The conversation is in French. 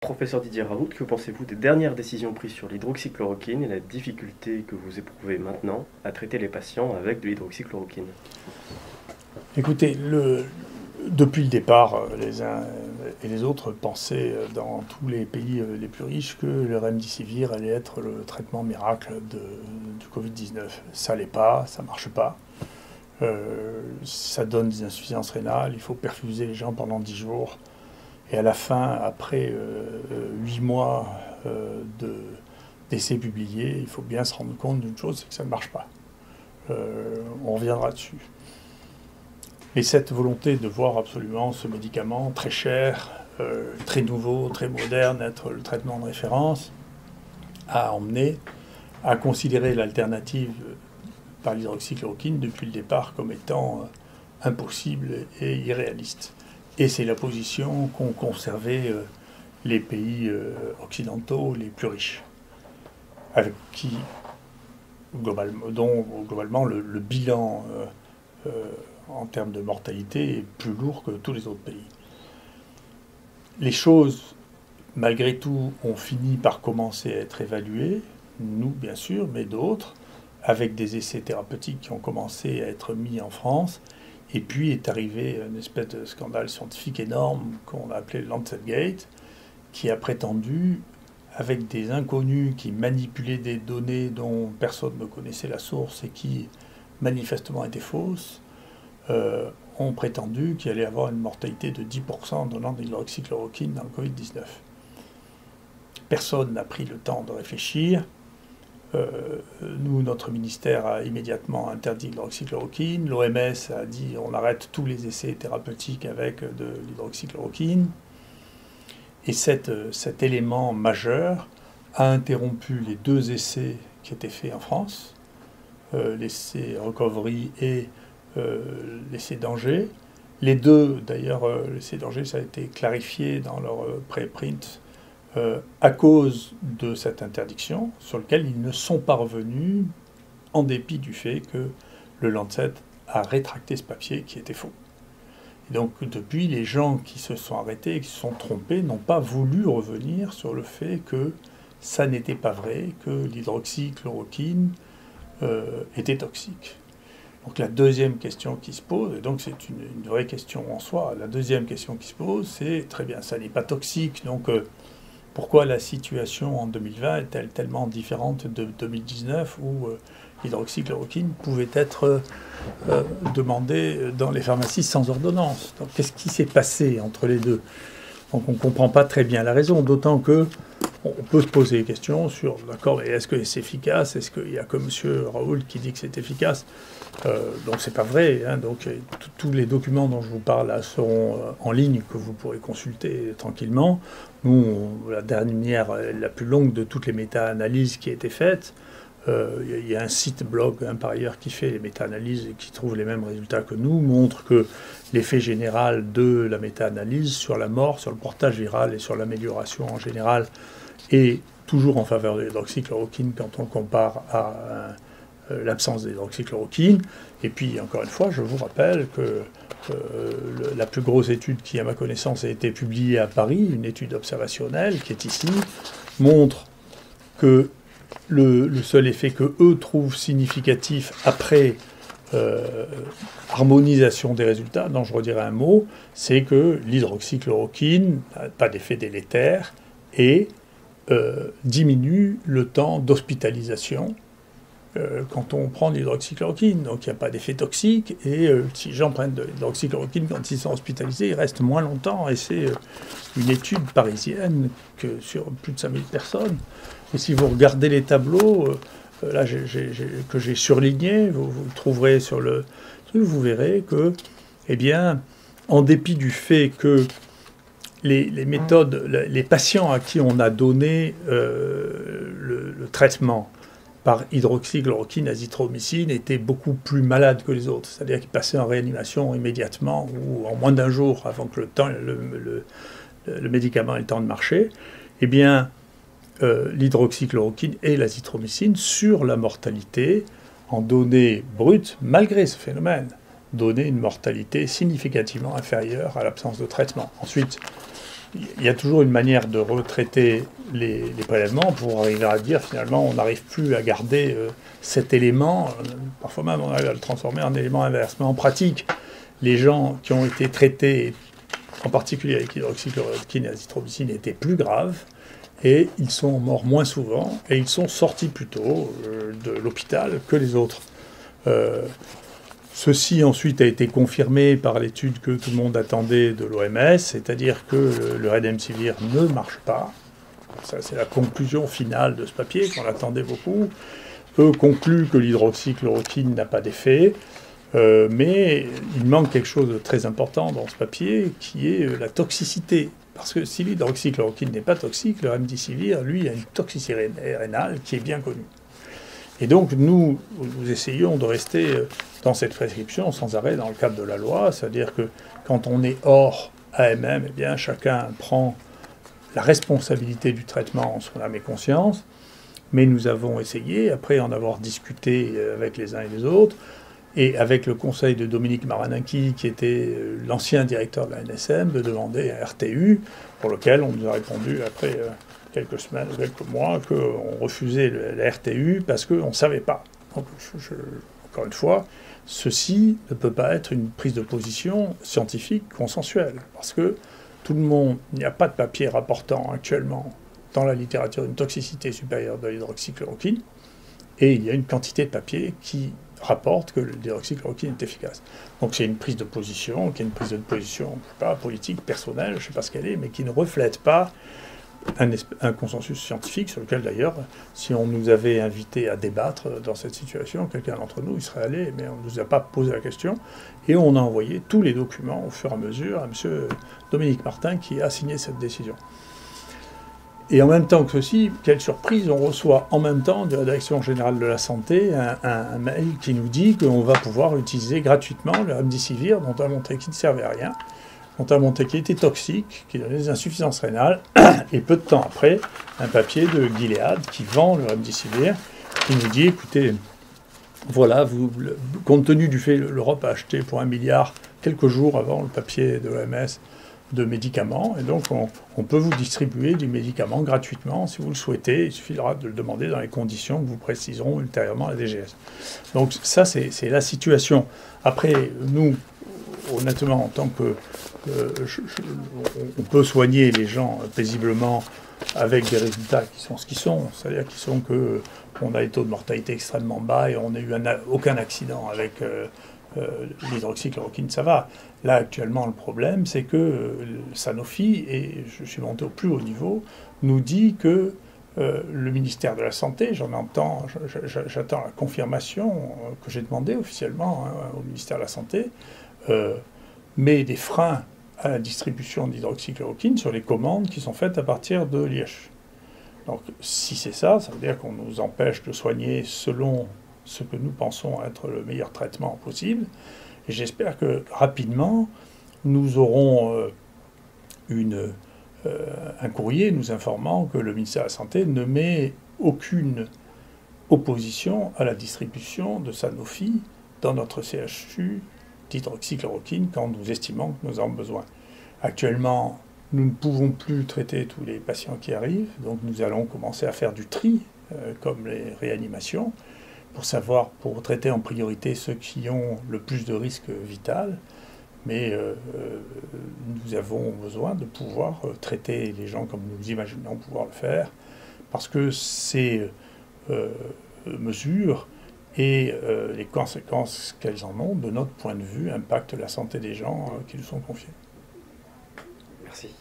Professeur Didier Raoult, que pensez-vous des dernières décisions prises sur l'hydroxychloroquine et la difficulté que vous éprouvez maintenant à traiter les patients avec de l'hydroxychloroquine? Écoutez, depuis le départ, les uns et les autres pensaient dans tous les pays les plus riches que le remdesivir allait être le traitement miracle du Covid-19. Ça l'est pas, ça marche pas. Ça donne des insuffisances rénales, il faut perfuser les gens pendant 10 jours. Et à la fin, après 8 mois d'essais publiés, il faut bien se rendre compte d'une chose, c'est que ça ne marche pas. On reviendra dessus. Mais cette volonté de voir absolument ce médicament très cher, très nouveau, très moderne, être le traitement de référence, a emmené à considérer l'alternative par l'hydroxychloroquine depuis le départ comme étant impossible et irréaliste. Et c'est la position qu'ont conservé les pays occidentaux les plus riches, avec qui, dont globalement le bilan en termes de mortalité est plus lourd que tous les autres pays. Les choses, malgré tout, ont fini par commencer à être évaluées, nous bien sûr, mais d'autres, avec des essais thérapeutiques qui ont commencé à être mis en France. Et puis est arrivé une espèce de scandale scientifique énorme qu'on a appelé le Lancet-Gate, qui a prétendu, avec des inconnus qui manipulaient des données dont personne ne connaissait la source et qui manifestement étaient fausses, ont prétendu qu'il allait y avoir une mortalité de 10% en donnant de l'hydroxychloroquine dans le Covid-19. Personne n'a pris le temps de réfléchir. Nous, notre ministère a immédiatement interdit l'hydroxychloroquine. L'OMS a dit on arrête tous les essais thérapeutiques avec de l'hydroxychloroquine. Et cet élément majeur a interrompu les 2 essais qui étaient faits en France, l'essai Recovery et l'essai Danger. Les deux, d'ailleurs, l'essai Danger, ça a été clarifié dans leur préprint à cause de cette interdiction, sur lequel ils ne sont pas revenus, en dépit du fait que le Lancet a rétracté ce papier qui était faux. Et donc depuis, les gens qui se sont arrêtés et qui se sont trompés n'ont pas voulu revenir sur le fait que ça n'était pas vrai, que l'hydroxychloroquine était toxique. Donc la deuxième question qui se pose, et donc c'est une vraie question en soi, la deuxième question qui se pose, c'est très bien, ça n'est pas toxique, donc pourquoi la situation en 2020 est-elle tellement différente de 2019 où l'hydroxychloroquine pouvait être demandée dans les pharmacies sans ordonnance? Donc qu'est-ce qui s'est passé entre les deux? Donc on ne comprend pas très bien la raison, d'autant que on peut se poser des questions sur, d'accord, et est-ce que c'est efficace? Est-ce qu'il y a que M. Raoult qui dit que c'est efficace? Donc c'est pas vrai. Hein, donc tous les documents dont je vous parle là seront en ligne, que vous pourrez consulter tranquillement. Nous, la dernière, la plus longue de toutes les méta-analyses qui a été faite, il y a un site blog par ailleurs qui fait les méta-analyses et qui trouve les mêmes résultats que nous, montre que l'effet général de la méta-analyse sur la mort, sur le portage viral et sur l'amélioration en général est toujours en faveur de l'hydroxychloroquine quand on compare à l'absence d'hydroxychloroquine. Et puis, encore une fois, je vous rappelle que la plus grosse étude qui, à ma connaissance, a été publiée à Paris, une étude observationnelle qui est ici, montre que le seul effet que eux trouvent significatif après harmonisation des résultats, dont je redirai un mot, c'est que l'hydroxychloroquine n'a pas d'effet délétère et diminue le temps d'hospitalisation quand on prend de l'hydroxychloroquine. Donc il n'y a pas d'effet toxique, et si les gens prennent de l'hydroxychloroquine quand ils sont hospitalisés, ils restent moins longtemps, et c'est une étude parisienne sur plus de 5000 personnes. Et si vous regardez les tableaux, là que j'ai surlignés, vous le trouverez sur le truc, vous verrez que, eh bien, en dépit du fait que les méthodes, les patients à qui on a donné le traitement par hydroxychloroquine, azithromycine, étaient beaucoup plus malades que les autres. C'est-à-dire qu'ils passaient en réanimation immédiatement ou en moins d'un jour avant que le médicament ait le temps de marcher. Eh bien, l'hydroxychloroquine et l'azithromycine, sur la mortalité, en données brutes, malgré ce phénomène, donnaient une mortalité significativement inférieure à l'absence de traitement. Ensuite, il y a toujours une manière de retraiter les prélèvements pour arriver à dire finalement on n'arrive plus à garder cet élément, parfois même on arrive à le transformer en élément inverse. Mais en pratique, les gens qui ont été traités, en particulier avec l'hydroxychloroquine et l'azithromycine, étaient plus graves et ils sont morts moins souvent et ils sont sortis plus tôt de l'hôpital que les autres. Ceci ensuite a été confirmé par l'étude que tout le monde attendait de l'OMS, c'est-à-dire que le Remdesivir ne marche pas. Ça, c'est la conclusion finale de ce papier, qu'on attendait beaucoup. Eux concluent que l'hydroxychloroquine n'a pas d'effet, mais il manque quelque chose de très important dans ce papier, qui est la toxicité. Parce que si l'hydroxychloroquine n'est pas toxique, le Remdesivir, lui, a une toxicité rénale qui est bien connue. Et donc, nous essayons de rester dans cette prescription sans arrêt dans le cadre de la loi, c'est-à-dire que quand on est hors AMM, eh bien, chacun prend la responsabilité du traitement en son âme et conscience, mais nous avons essayé, après en avoir discuté avec les uns et les autres, et avec le conseil de Dominique Marinaki, qui était l'ancien directeur de la NSM, de demander un RTU, pour lequel on nous a répondu après quelques semaines ou quelques mois qu'on refusait la RTU parce qu'on ne savait pas. Donc, encore une fois, ceci ne peut pas être une prise de position scientifique consensuelle, parce que tout le monde, il n'y a pas de papier rapportant actuellement dans la littérature une toxicité supérieure de l'hydroxychloroquine, et il y a une quantité de papiers qui rapporte que l'hydroxychloroquine est efficace. Donc c'est une prise de position, qui est une prise de position, je sais pas, politique, personnelle, je ne sais pas ce qu'elle est, mais qui ne reflète pas un consensus scientifique sur lequel d'ailleurs, si on nous avait invités à débattre dans cette situation, quelqu'un d'entre nous y serait allé, mais on ne nous a pas posé la question, et on a envoyé tous les documents au fur et à mesure à M. Dominique Martin qui a signé cette décision. Et en même temps que ceci, quelle surprise, on reçoit en même temps de la Direction générale de la santé un mail qui nous dit qu'on va pouvoir utiliser gratuitement le Remdesivir, dont on a montré qu'il ne servait à rien, dont on a montré qu'il était toxique, qu'il donnait des insuffisances rénales, et peu de temps après, un papier de Gilead qui vend le Remdesivir, qui nous dit, écoutez, voilà, compte tenu du fait que l'Europe a acheté pour 1 milliard quelques jours avant le papier de l'OMS, de médicaments, et donc on peut vous distribuer du médicament gratuitement si vous le souhaitez. Il suffira de le demander dans les conditions que vous préciseront ultérieurement à la DGS. Donc ça, c'est la situation. Après, nous, honnêtement, en tant que... on peut soigner les gens paisiblement avec des résultats qui sont ce qu'ils sont, c'est-à-dire qui sont qu'on a des taux de mortalité extrêmement bas et on n'a eu aucun accident avec l'hydroxychloroquine, ça va. Là, actuellement, le problème, c'est que Sanofi, et je suis monté au plus haut niveau, nous dit que le ministère de la Santé, j'attends la confirmation que j'ai demandée officiellement au ministère de la Santé, met des freins à la distribution d'hydroxychloroquine sur les commandes qui sont faites à partir de Liège. Donc, si c'est ça, ça veut dire qu'on nous empêche de soigner selon ce que nous pensons être le meilleur traitement possible. Et j'espère que rapidement, nous aurons un courrier nous informant que le ministère de la Santé ne met aucune opposition à la distribution de Sanofi dans notre CHU d'hydroxychloroquine quand nous estimons que nous en avons besoin. Actuellement, nous ne pouvons plus traiter tous les patients qui arrivent, donc nous allons commencer à faire du tri, comme les réanimations, pour traiter en priorité ceux qui ont le plus de risques vital. Mais nous avons besoin de pouvoir traiter les gens comme nous imaginons pouvoir le faire, parce que ces mesures et les conséquences qu'elles en ont, de notre point de vue, impactent la santé des gens qui nous sont confiés. Merci.